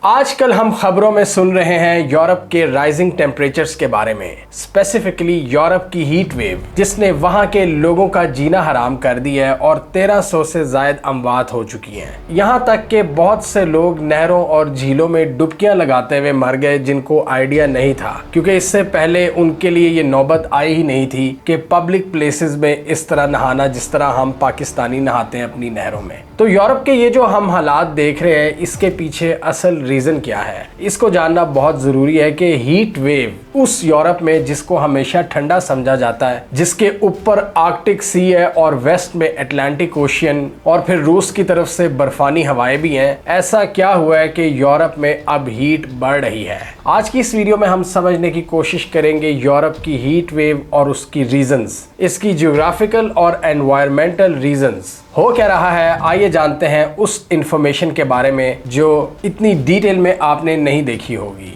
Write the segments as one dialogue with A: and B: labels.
A: آج کل ہم خبروں میں سن رہے ہیں یورپ کے رائزنگ ٹیمپریچرز کے بارے میں، اسپیسیفکلی یورپ کی ہیٹ ویو جس نے وہاں کے لوگوں کا جینا حرام کر دیا ہے اور 1300 سے زائد اموات ہو چکی ہیں۔ یہاں تک کہ بہت سے لوگ نہروں اور جھیلوں میں ڈبکیاں لگاتے ہوئے مر گئے جن کو آئیڈیا نہیں تھا، کیونکہ اس سے پہلے ان کے لیے یہ نوبت آئی ہی نہیں تھی کہ پبلک پلیسز میں اس طرح نہانا جس طرح ہم پاکستانی نہاتے ہیں اپنی نہروں میں۔ تو یورپ کے یہ جو ہم حالات دیکھ رہے ہیں، اس کے پیچھے اصل ریزن کیا ہے، اس کو جاننا بہت ضروری ہے کہ ہیٹ ویو اس یورپ میں جس کو ہمیشہ ٹھنڈا سمجھا جاتا ہے، جس کے اوپر آرکٹک سی ہے اور ویسٹ میں اٹلانٹک اوشین اور پھر روس کی طرف سے برفانی ہوائیں بھی ہیں، ایسا کیا ہوا ہے کہ یورپ میں اب ہیٹ بڑھ رہی ہے۔ آج کی اس ویڈیو میں ہم سمجھنے کی کوشش کریں گے یورپ کی ہیٹ ویو اور اس کی ریزنز، اس کی جیوگرافیکل اور انوائرمنٹل ریزنز ہو کیا رہا ہے۔ آئیے جانتے ہیں اس انفارمیشن کے بارے میں جو اتنی ڈیٹیل میں آپ نے نہیں دیکھی ہوگی۔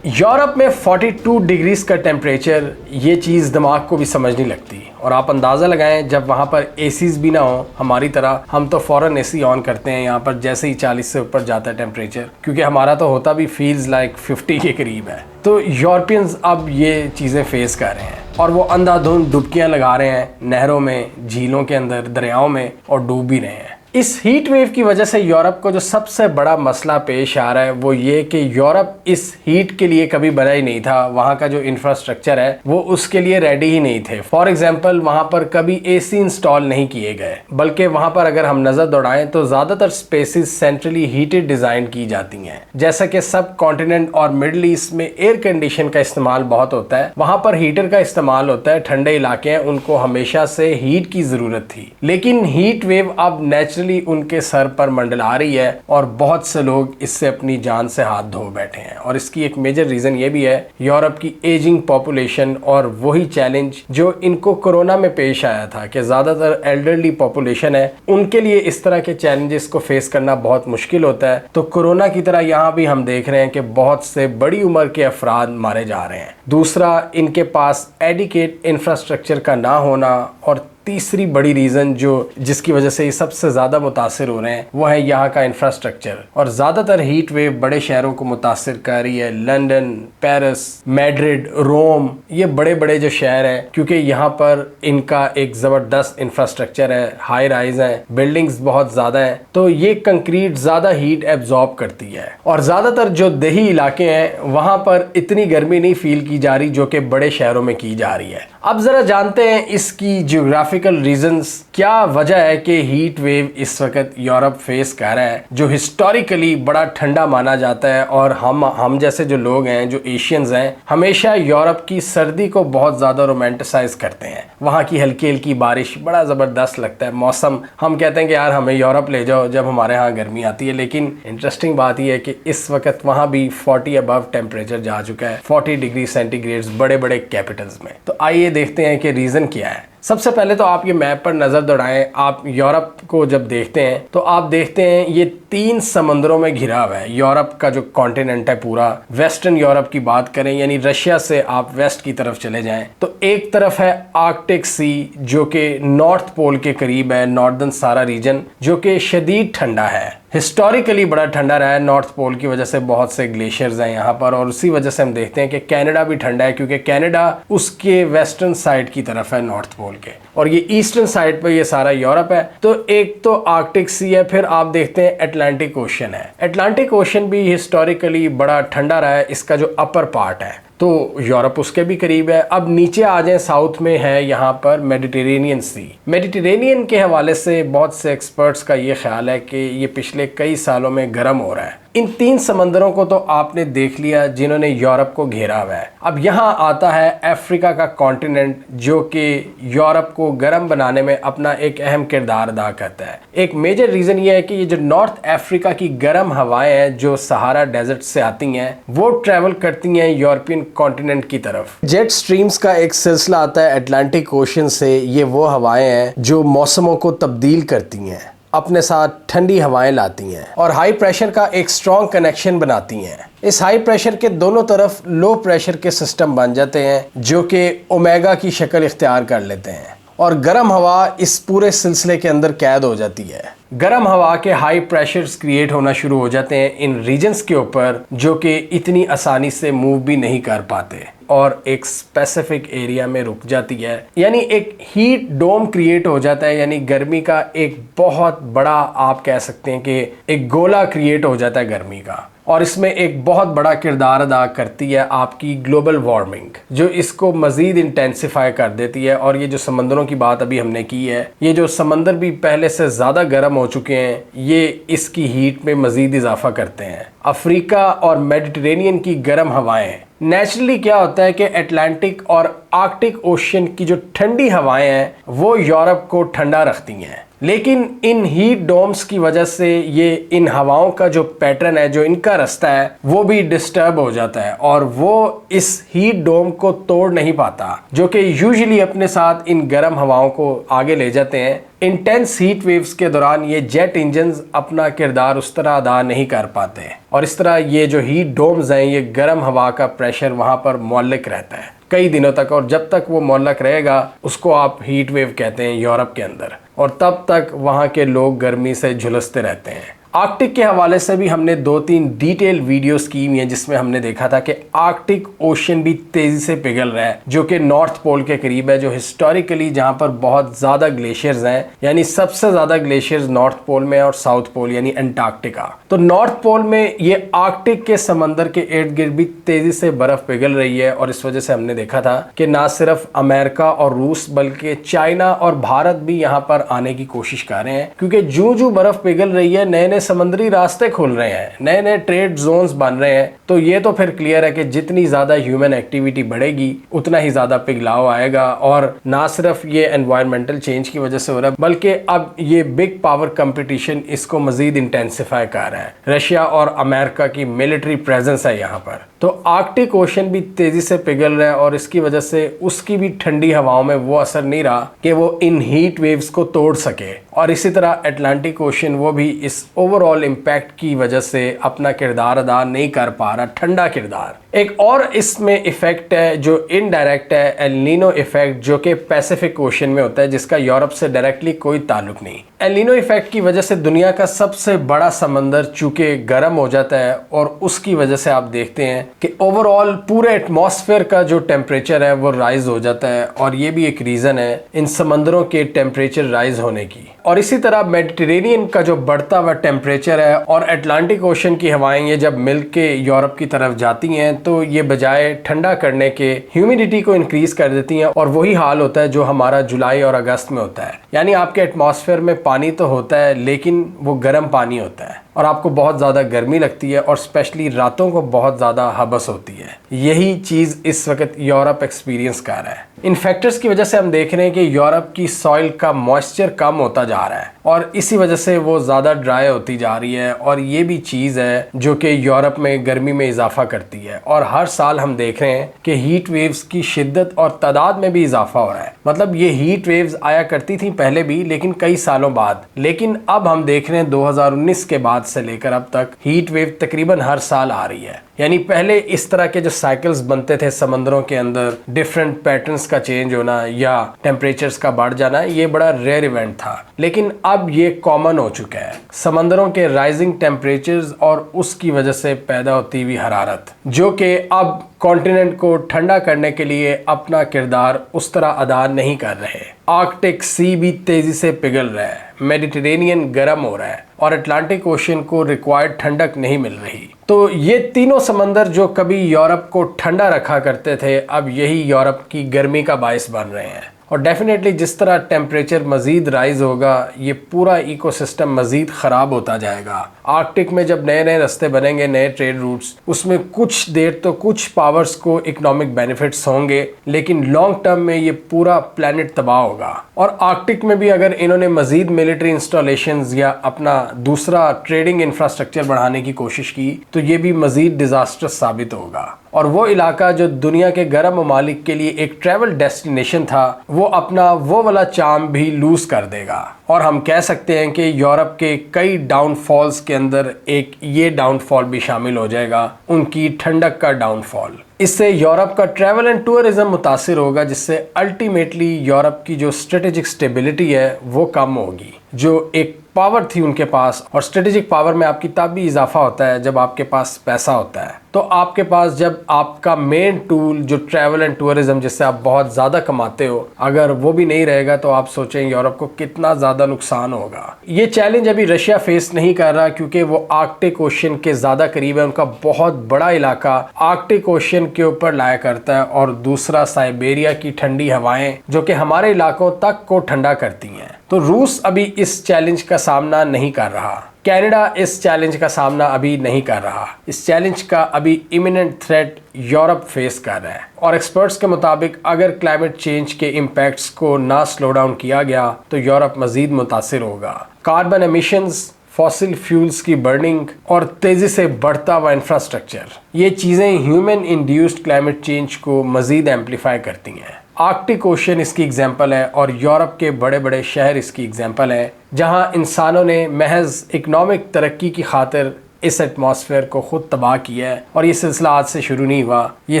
A: یورپ میں 42 ڈگریز کا ٹیمپریچر، یہ چیز دماغ کو بھی سمجھ نہیں لگتی، اور آپ اندازہ لگائیں جب وہاں پر اے سیز بھی نہ ہوں، ہماری طرح ہم تو فوراً اے سی آن کرتے ہیں یہاں پر جیسے ہی 40 سے اوپر جاتا ہے ٹیمپریچر، کیونکہ ہمارا تو ہوتا بھی فیلز لائک 50 کے قریب ہے۔ تو یورپینز اب یہ چیزیں فیس کر رہے ہیں اور وہ اندھا دھند ڈبکیاں لگا رہے ہیں نہروں میں، جھیلوں کے اندر، دریاؤں میں، اور ڈوب بھی رہے ہیں۔ اس ہیٹ ویو کی وجہ سے یورپ کو جو سب سے بڑا مسئلہ پیش آ رہا ہے وہ یہ کہ یورپ اس ہیٹ کے لیے کبھی بنا ہی نہیں تھا، وہاں کا جو انفراسٹرکچر ہے وہ اس کے لیے ریڈی ہی نہیں تھے۔ فار ایگزامپل وہاں پر کبھی اے سی انسٹال نہیں کیے گئے، بلکہ وہاں پر اگر ہم نظر دوڑائیں تو زیادہ تر سپیسز سینٹرلی ہیٹڈ ڈیزائن کی جاتی ہیں، جیسا کہ سب کانٹیننٹ اور مڈل ایسٹ میں ایئر کنڈیشن کا استعمال بہت ہوتا ہے، وہاں پر ہیٹر کا استعمال ہوتا ہے۔ ٹھنڈے علاقے ہیں، ان کو ہمیشہ سے ہیٹ کی ضرورت تھی، لیکن ہیٹ ویو اب نیچرلی ان کے سر پر منڈلا رہی ہے اور بہت سے لوگ اس سے اپنی جان سے ہاتھ دھو بیٹھے ہیں۔ اور اس کی ایک میجر ریزن یہ بھی ہے یورپ کی ایجنگ پاپولیشن اور وہی چیلنج جو ان کو کورونا میں پیش آیا تھا کہ زیادہ تر ایلڈرلی پاپولیشن ہے، ان کے لیے اس طرح کے چیلنجز کو فیس کرنا بہت مشکل ہوتا ہے۔ تو کورونا کی طرح یہاں بھی ہم دیکھ رہے ہیں کہ بہت سے بڑی عمر کے افراد مارے جا رہے ہیں۔ دوسرا، ان کے پاس ایڈیکویٹ انفراسٹرکچر کا نہ ہونا، اور تیسری بڑی ریزن جس کی وجہ سے یہ سب سے زیادہ متاثر ہو رہے ہیں وہ ہے یہاں کا انفراسٹرکچر، اور زیادہ تر ہیٹ ویو بڑے شہروں کو متاثر کر رہی ہے۔ لندن، پیرس، میڈرڈ، روم، یہ بڑے بڑے جو شہر ہیں، کیونکہ یہاں پر ان کا ایک زبردست انفراسٹرکچر ہے، ہائی رائز ہیں، بلڈنگز بہت زیادہ ہیں، تو یہ کنکریٹ زیادہ ہیٹ ایبزارب کرتی ہے، اور زیادہ تر جو دیہی علاقے ہیں وہاں پر اتنی گرمی نہیں فیل کی جا رہی جو کہ بڑے شہروں میں کی جا رہی ہے۔ اب ذرا جانتے ہیں اس کی جیوگرافیکل ریزنز، کیا وجہ ہے کہ ہیٹ ویو اس وقت یورپ فیس کر رہا ہے جو ہسٹوریکلی بڑا ٹھنڈا مانا جاتا ہے، اور ہم جیسے جو لوگ ہیں، جو ایشینز ہیں، ہمیشہ یورپ کی سردی کو بہت زیادہ رومانٹسائز کرتے ہیں۔ وہاں کی ہلکی ہلکی بارش بڑا زبردست لگتا ہے، موسم ہم کہتے ہیں کہ یار ہمیں یورپ لے جاؤ جب ہمارے ہاں گرمی آتی ہے، لیکن انٹرسٹنگ بات یہ ہے کہ اس وقت وہاں بھی 40 ابو ٹیمپریچر جا چکا ہے، 40 ڈگری سینٹی گریڈز بڑے بڑے کیپٹلز میں۔ تو آئیے دیکھتے ہیں کہ ریزن کیا ہے۔ سب سے پہلے تو آپ یہ میپ پر نظر دوڑائیں، آپ یورپ کو جب دیکھتے ہیں تو آپ دیکھتے ہیں یہ 3 سمندروں میں گھرا ہوا ہے۔ یورپ کا جو کانٹیننٹ ہے پورا، ویسٹرن یورپ کی بات کریں یعنی رشیا سے آپ ویسٹ کی طرف چلے جائیں تو ایک طرف ہے آرکٹک سی جو کہ نارتھ پول کے قریب ہے، ناردرن سارا ریجن، جو کہ شدید ٹھنڈا ہے، ہسٹوریکلی بڑا ٹھنڈا رہا ہے۔ نارتھ پول کی وجہ سے بہت سے گلیشیئرز ہیں یہاں پر، اور اسی وجہ سے ہم دیکھتے ہیں کہ کینیڈا بھی ٹھنڈا ہے، کیونکہ کینیڈا اس کے ویسٹرن سائڈ کی طرف ہے نارتھ پول کے، اور یہ ایسٹرن سائڈ پہ یہ سارا یورپ ہے۔ تو ایک تو آرکٹک سی ہے، پھر آپ دیکھتے ہیں اٹلانٹک اوشن ہے۔ اٹلانٹک اوشن بھی ہسٹوریکلی بڑا ٹھنڈا رہا ہے، اس کا جو اپر پارٹ ہے تو یورپ اس کے بھی قریب ہے۔ اب نیچے آ جائیں، ساؤتھ میں ہے یہاں پر میڈیٹرینین سی۔ میڈیٹرینین کے حوالے سے بہت سے ایکسپرٹس کا یہ خیال ہے کہ یہ پچھلے کئی سالوں میں گرم ہو رہا ہے۔ ان 3 سمندروں کو تو آپ نے دیکھ لیا جنہوں نے یورپ کو گھیرا ہوا ہے۔ اب یہاں آتا ہے افریقہ کا کانٹیننٹ جو کہ یورپ کو گرم بنانے میں اپنا ایک اہم کردار ادا کرتا ہے۔ ایک میجر ریزن یہ ہے کہ یہ جو نارتھ افریقہ کی گرم ہوائیں ہیں جو سہارا ڈیزرٹ سے آتی ہیں، وہ ٹریول کرتی ہیں یورپین کانٹیننٹ کی طرف۔ جیٹ سٹریمز کا ایک سلسلہ آتا ہے اٹلانٹک اوشن سے، یہ وہ ہوائیں ہیں جو موسموں کو تبدیل کرتی ہیں، اپنے ساتھ ٹھنڈی ہوائیں لاتی ہیں اور ہائی پریشر کا ایک سٹرونگ کنیکشن بناتی ہیں۔ اس ہائی پریشر کے دونوں طرف لو پریشر کے سسٹم بن جاتے ہیں جو کہ اومیگا کی شکل اختیار کر لیتے ہیں، اور گرم ہوا اس پورے سلسلے کے اندر قید ہو جاتی ہے. گرم ہوا کے ہائی پریشرز کریٹ ہونا شروع ہو جاتے ہیں ان ریجنز کے اوپر جو کہ اتنی آسانی سے موو بھی نہیں کر پاتے اور ایک اسپیسیفک ایریا میں رک جاتی ہے. یعنی ایک ہیٹ ڈوم کریٹ ہو جاتا ہے, یعنی گرمی کا ایک بہت بڑا آپ کہہ سکتے ہیں کہ ایک گولا کریٹ ہو جاتا ہے گرمی کا, اور اس میں ایک بہت بڑا کردار ادا کرتی ہے آپ کی گلوبل وارمنگ جو اس کو مزید انٹینسیفائی کر دیتی ہے. اور یہ جو سمندروں کی بات ابھی ہم نے کی ہے, یہ جو سمندر بھی پہلے سے زیادہ گرم ہو چکے ہیں, یہ اس کی ہیٹ میں مزید اضافہ کرتے ہیں. افریقہ اور میڈیٹرینین کی گرم ہوائیں نیچرلی کیا ہوتا ہے کہ اٹلانٹک اور آرکٹک اوشین کی جو ٹھنڈی ہوائیں ہیں وہ یورپ کو ٹھنڈا رکھتی ہیں, لیکن ان ہیٹ ڈومز کی وجہ سے یہ ان ہواؤں کا جو پیٹرن ہے, جو ان کا رستہ ہے, وہ بھی ڈسٹرب ہو جاتا ہے اور وہ اس ہیٹ ڈوم کو توڑ نہیں پاتا جو کہ یوزلی اپنے ساتھ ان گرم ہواؤں کو آگے لے جاتے ہیں. انٹینس ہیٹ ویوز کے دوران یہ جیٹ انجنز اپنا کردار اس طرح ادا نہیں کر پاتے اور اس طرح یہ جو ہیٹ ڈومز ہیں, یہ گرم ہوا کا پریشر وہاں پر معلق رہتا ہے کئی دنوں تک, اور جب تک وہ معلق رہے گا اس کو آپ ہیٹ ویو کہتے ہیں یورپ کے اندر, اور تب تک وہاں کے لوگ گرمی سے جھلستے رہتے ہیں. آرکٹک کے حوالے سے بھی ہم نے 2-3 ڈیٹیل ویڈیوز کی ہوئی ہیں جس میں ہم نے دیکھا تھا کہ آرکٹک اوشن بھی تیزی سے پگھل رہا ہے جو کہ نارتھ پول کے قریب ہے, جو ہسٹوریکلی جہاں پر بہت زیادہ گلیشیئرز ہیں, یعنی سب سے زیادہ گلیشیئرز نارتھ پول میں اور ساؤتھ پول یعنی انٹارکٹیکا. تو نارتھ پول میں یہ آرکٹک کے سمندر کے ارد گرد بھی تیزی سے برف پگھل رہی ہے, اور اس وجہ سے ہم نے دیکھا تھا کہ نہ صرف امریکہ اور روس بلکہ چائنا اور بھارت بھی یہاں پر آنے کی کوشش کر رہے ہیں, کیونکہ جو برف پگھل رہی ہے نئے سمندری راستے کھل رہے ہیں, نئے ٹریڈ زونز بن رہے ہیں. تو یہ تو پھر کلیئر ہے کہ جتنی زیادہ ہیومن ایکٹیویٹی بڑھے گی اتنا ہی زیادہ پگھلاؤ آئے گا, اور نہ صرف یہ انوائرمنٹل چینج کی وجہ سے ہو رہا ہے بلکہ اب یہ بگ پاور کمپٹیشن اس کو مزید انٹینسیفائی کر رہا ہے. رشیا اور امریکہ کی ملٹری پریزنس ہے یہاں پر. تو آرکٹک اوشن بھی تیزی سے پگھل رہا ہے اور اس کی وجہ سے اس کی بھی ٹھنڈی ہواؤں میں وہ اثر نہیں رہا کہ وہ ان ہیٹ ویوز کو توڑ سکے, اور اسی طرح اٹلانٹک اوشن وہ بھی اس اوور آل امپیکٹ کی وجہ سے اپنا کردار ادا نہیں کر پا رہا, ٹھنڈا کردار. ایک اور اس میں ایفیکٹ ہے جو انڈائریکٹ ہے, ایل نینو ایفیکٹ, جو کہ پیسیفک اوشن میں ہوتا ہے جس کا یورپ سے ڈائریکٹلی کوئی تعلق نہیں. ایل نینو ایفیکٹ کی وجہ سے دنیا کا سب سے بڑا سمندر چونکہ گرم ہو جاتا ہے, اور اس کی وجہ سے آپ دیکھتے ہیں کہ اوور آل پورے ایٹماسفیئر کا جو ٹیمپریچر ہے وہ رائز ہو جاتا ہے, اور یہ بھی ایک ریزن ہے ان سمندروں کے ٹیمپریچر رائز ہونے کی. اور اسی طرح میڈیٹرینین کا جو بڑھتا ہوا ٹیمپریچر ہے اور اٹلانٹک اوشن کی ہوائیں یہ جب مل کے یورپ کی طرف جاتی ہیں تو یہ بجائے ٹھنڈا کرنے کے ہیومیڈیٹی کو انکریز کر دیتی ہیں, اور وہی حال ہوتا ہے جو ہمارا جولائی اور اگست میں ہوتا ہے. یعنی آپ کے ایٹماسفیئر میں پانی تو ہوتا ہے لیکن وہ گرم پانی ہوتا ہے اور آپ کو بہت زیادہ گرمی لگتی ہے, اور اسپیشلی راتوں کو بہت زیادہ ہبس ہوتی ہے. یہی چیز اس وقت یورپ ایکسپیرینس کر رہا ہے. ان فیکٹرز کی وجہ سے ہم دیکھ رہے ہیں کہ یورپ کی سوئل کا موئسچر کم ہوتا جا رہا ہے اور اسی وجہ سے وہ زیادہ ڈرائی ہوتی جا رہی ہے, اور یہ بھی چیز ہے جو کہ یورپ میں گرمی میں اضافہ کرتی ہے. اور ہر سال ہم دیکھ رہے ہیں کہ ہیٹ ویوز کی شدت اور تعداد میں بھی اضافہ ہو رہا ہے. مطلب یہ ہیٹ ویوز آیا کرتی تھیں پہلے بھی لیکن کئی سالوں بعد, لیکن اب ہم دیکھ رہے ہیں 2019 کے بعد سے لے کر اب تک ہیٹ ویو تقریباً ہر سال آ رہی ہے. یعنی پہلے اس طرح کے جو سائیکلز بنتے تھے سمندروں کے اندر, ڈیفرنٹ پیٹرنز کا چینج ہونا یا ٹیمپریچرز کا بڑھ جانا, یہ بڑا ریئر ایونٹ تھا, لیکن اب یہ کامن ہو چکا ہے. سمندروں کے رائزنگ ٹیمپریچرز اور اس کی وجہ سے پیدا ہوتی ہوئی حرارت جو کہ اب کانٹیننٹ کو ٹھنڈا کرنے کے لیے اپنا کردار اس طرح ادا نہیں کر رہے. آرکٹک سی بھی تیزی سے پگھل رہا ہے, میڈیٹرینین گرم ہو رہا ہے, اور اٹلانٹک اوشن کو ریکوائرڈ ٹھنڈک نہیں مل رہی. تو یہ تینوں سمندر جو کبھی یورپ کو ٹھنڈا رکھا کرتے تھے اب یہی یورپ کی گرمی کا باعث بن رہے ہیں. اور ڈیفینیٹلی جس طرح ٹیمپریچر مزید رائز ہوگا یہ پورا ایکو سسٹم مزید خراب ہوتا جائے گا. آرکٹک میں جب نئے راستے بنیں گے, نئے ٹریڈ روٹس, اس میں کچھ دیر تو کچھ پاورز کو اکنامک بینیفٹس ہوں گے لیکن لانگ ٹرم میں یہ پورا پلانٹ تباہ ہوگا. اور آرکٹک میں بھی اگر انہوں نے مزید ملٹری انسٹالیشنز یا اپنا دوسرا ٹریڈنگ انفراسٹرکچر بڑھانے کی کوشش کی تو یہ بھی مزید ڈیزاسٹرس ثابت ہوگا. اور وہ علاقہ جو دنیا کے گرم ممالک کے لیے ایک ٹریول ڈیسٹینیشن تھا وہ اپنا وہ والا چارم بھی لوز کر دے گا. اور ہم کہہ سکتے ہیں کہ یورپ کے کئی ڈاؤن فالز کے اندر ایک یہ ڈاؤن فال بھی شامل ہو جائے گا, ان کی ٹھنڈک کا ڈاؤن فال. اس سے یورپ کا ٹریول اینڈ ٹورزم متاثر ہوگا، جس سے الٹیمیٹلی یورپ کی جو اسٹریٹجک اسٹیبلٹی ہے وہ کم ہوگی۔ جو ایک پاور تھی ان کے پاس، اور اسٹریٹجک پاور میں آپ کی تب بھی اضافہ ہوتا ہے جب آپ کے پاس پیسہ ہوتا ہے، تو آپ کے پاس جب آپ کا مین ٹول جو ٹریول اینڈ ٹورزم جس سے آپ بہت زیادہ کماتے ہو، اگر وہ بھی نہیں رہے گا تو آپ سوچیں یورپ کو کتنا زیادہ نقصان ہوگا۔ یہ چیلنج ابھی رشیا فیس نہیں کر رہا کیونکہ وہ آرکٹک اوشین کے زیادہ قریب ہے، ان کا بہت بڑا علاقہ آرکٹک اوشین کے اوپر لایا کرتا ہے، اور دوسرا سائبیریا کی ٹھنڈی ہوائیں جو کہ ہمارے علاقوں تک کو ٹھنڈا کرتی ہیں۔ تو روس ابھی اس چیلنج کا سامنا نہیں کر رہا، کینیڈا اس چیلنج کا سامنا ابھی نہیں کر رہا، اس چیلنج کا ابھی ایمیننٹ تھریٹ یورپ فیس کر رہا ہے، اور ایکسپرٹس کے مطابق اگر کلائمیٹ چینج کے امپیکٹس کو نہ سلو ڈاؤن کیا گیا تو یورپ مزید متاثر ہوگا۔ کاربن ایمیشنز، فاسل فیولز کی برننگ اور تیزی سے بڑھتا ہوا انفراسٹرکچر، یہ چیزیں ہیومن انڈیوسڈ کلائمیٹ چینج کو مزید ایمپلیفائی کرتی ہیں۔ آرکٹک اوشین اس کی اگزامپل ہے، اور یورپ کے بڑے بڑے شہر اس کی اگزامپل ہے، جہاں انسانوں نے محض اکنامک ترقی کی خاطر اس ایٹماسفیئر کو خود تباہ کیا ہے۔ اور یہ سلسلہ آج سے شروع نہیں ہوا، یہ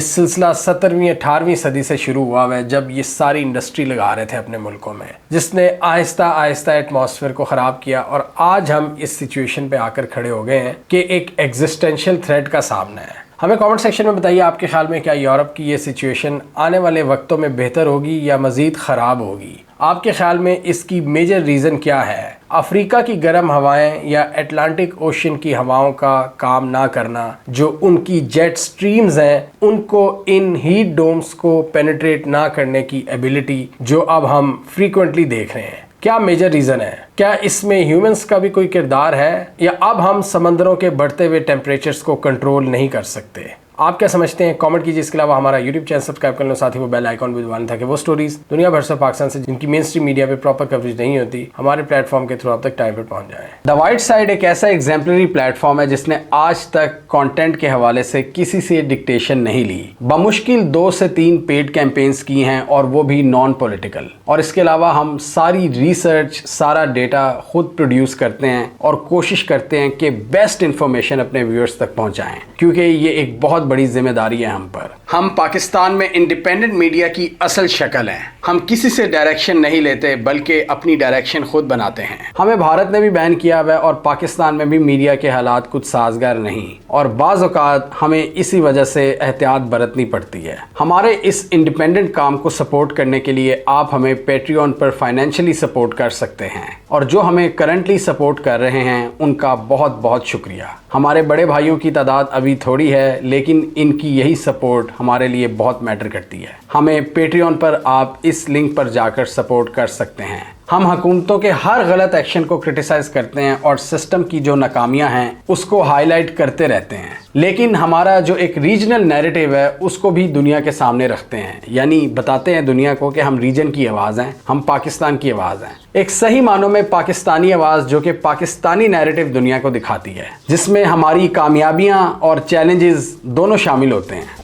A: سلسلہ 17ویں 18ویں صدی سے شروع ہوا ہے، جب یہ ساری انڈسٹری لگا رہے تھے اپنے ملکوں میں، جس نے آہستہ آہستہ ایٹماسفیئر کو خراب کیا، اور آج ہم اس سچویشن پہ آ کر کھڑے ہو گئے ہیں کہ ایک ایگزسٹینشیل تھریٹ کا سامنا ہے۔ ہمیں کامنٹ سیکشن میں بتائیے آپ کے خیال میں کیا یورپ کی یہ سچویشن آنے والے وقتوں میں بہتر ہوگی یا مزید خراب ہوگی؟ آپ کے خیال میں اس کی میجر ریزن کیا ہے؟ افریقہ کی گرم ہوائیں یا اٹلانٹک اوشین کی ہواؤں کا کام نہ کرنا، جو ان کی جیٹ سٹریمز ہیں، ان کو ان ہیٹ ڈومز کو پینیٹریٹ نہ کرنے کی ایبلٹی جو اب ہم فریکوینٹلی دیکھ رہے ہیں، کیا میجر ریزن ہے؟ کیا اس میں ہیومنز کا بھی کوئی کردار ہے، یا اب ہم سمندروں کے بڑھتے ہوئے ٹیمپریچرز کو کنٹرول نہیں کر سکتے؟ آپ کیا سمجھتے ہیں؟ کامنٹ کیجیے۔ اس کے علاوہ ہمارا یوٹیوب چینل سبسکرائب کر لو، ساتھ ہی وہ بیل آئیکن بھی دبانا تاکہ وہ سٹوریز دنیا بھر سے پاکستان سے جن کی مین اسٹریم میڈیا پہ پراپر کوریج نہیں ہوتی، ہمارے پلیٹ فارم کے تھرو آپ تک ٹائم پہ پہنچ جائیں۔ دا وائٹ سائڈ ایک ایسا ایگزیمپلری پلیٹ فارم ہے جس نے آج تک کانٹینٹ کے حوالے سے کسی سے ڈکٹیشن نہیں لی، بمشکل 2 سے 3 پیڈ کیمپینز کی ہیں، اور وہ بھی نان پولیٹیکل، اور اس کے علاوہ ہم ساری ریسرچ، سارا ڈیٹا خود پروڈیوس کرتے ہیں اور کوشش کرتے ہیں کہ بیسٹ انفارمیشن اپنے ویورز تک پہنچائیں، کیونکہ یہ ایک بہت بڑی ذمہ داری ہے ہم پر۔ ہم پاکستان میں انڈیپینڈنٹ میڈیا کی اصل شکل ہیں، ہم کسی سے ڈائریکشن نہیں لیتے بلکہ اپنی ڈائریکشن خود بناتے ہیں۔ ہمیں بھارت نے بھی بین کیا ہوا ہے، اور پاکستان میں بھی میڈیا کے حالات کچھ سازگار نہیں، اور بعض اوقات ہمیں اسی وجہ سے احتیاط برتنی پڑتی ہے۔ ہمارے اس انڈیپینڈنٹ کام کو سپورٹ کرنے کے لیے آپ ہمیں پیٹریون پر فائنینشلی سپورٹ کر سکتے ہیں، اور جو ہمیں کرنٹلی سپورٹ کر رہے ہیں ان کا بہت بہت شکریہ۔ ہمارے بڑے بھائیوں کی تعداد ابھی تھوڑی ہے، لیکن ان کی یہی سپورٹ ہمارے لیے بہت میٹر کرتی ہے۔ ہمیں پیٹریون پر آپ اس لنک پر جا کر سپورٹ کر سکتے ہیں۔ ہم حکومتوں کے ہر غلط ایکشن کو کرٹیسائز کرتے ہیں، اور سسٹم کی جو ناکامیاں ہیں اس کو ہائی لائٹ کرتے رہتے ہیں، لیکن ہمارا جو ایک ریجنل نیریٹو ہے اس کو بھی دنیا کے سامنے رکھتے ہیں، یعنی بتاتے ہیں دنیا کو کہ ہم ریجن کی آواز ہیں، ہم پاکستان کی آواز ہیں، ایک صحیح معنوں میں پاکستانی آواز جو کہ پاکستانی نیریٹو دنیا کو دکھاتی ہے، جس میں ہماری کامیابیاں اور چیلنجز دونوں شامل ہوتے ہیں۔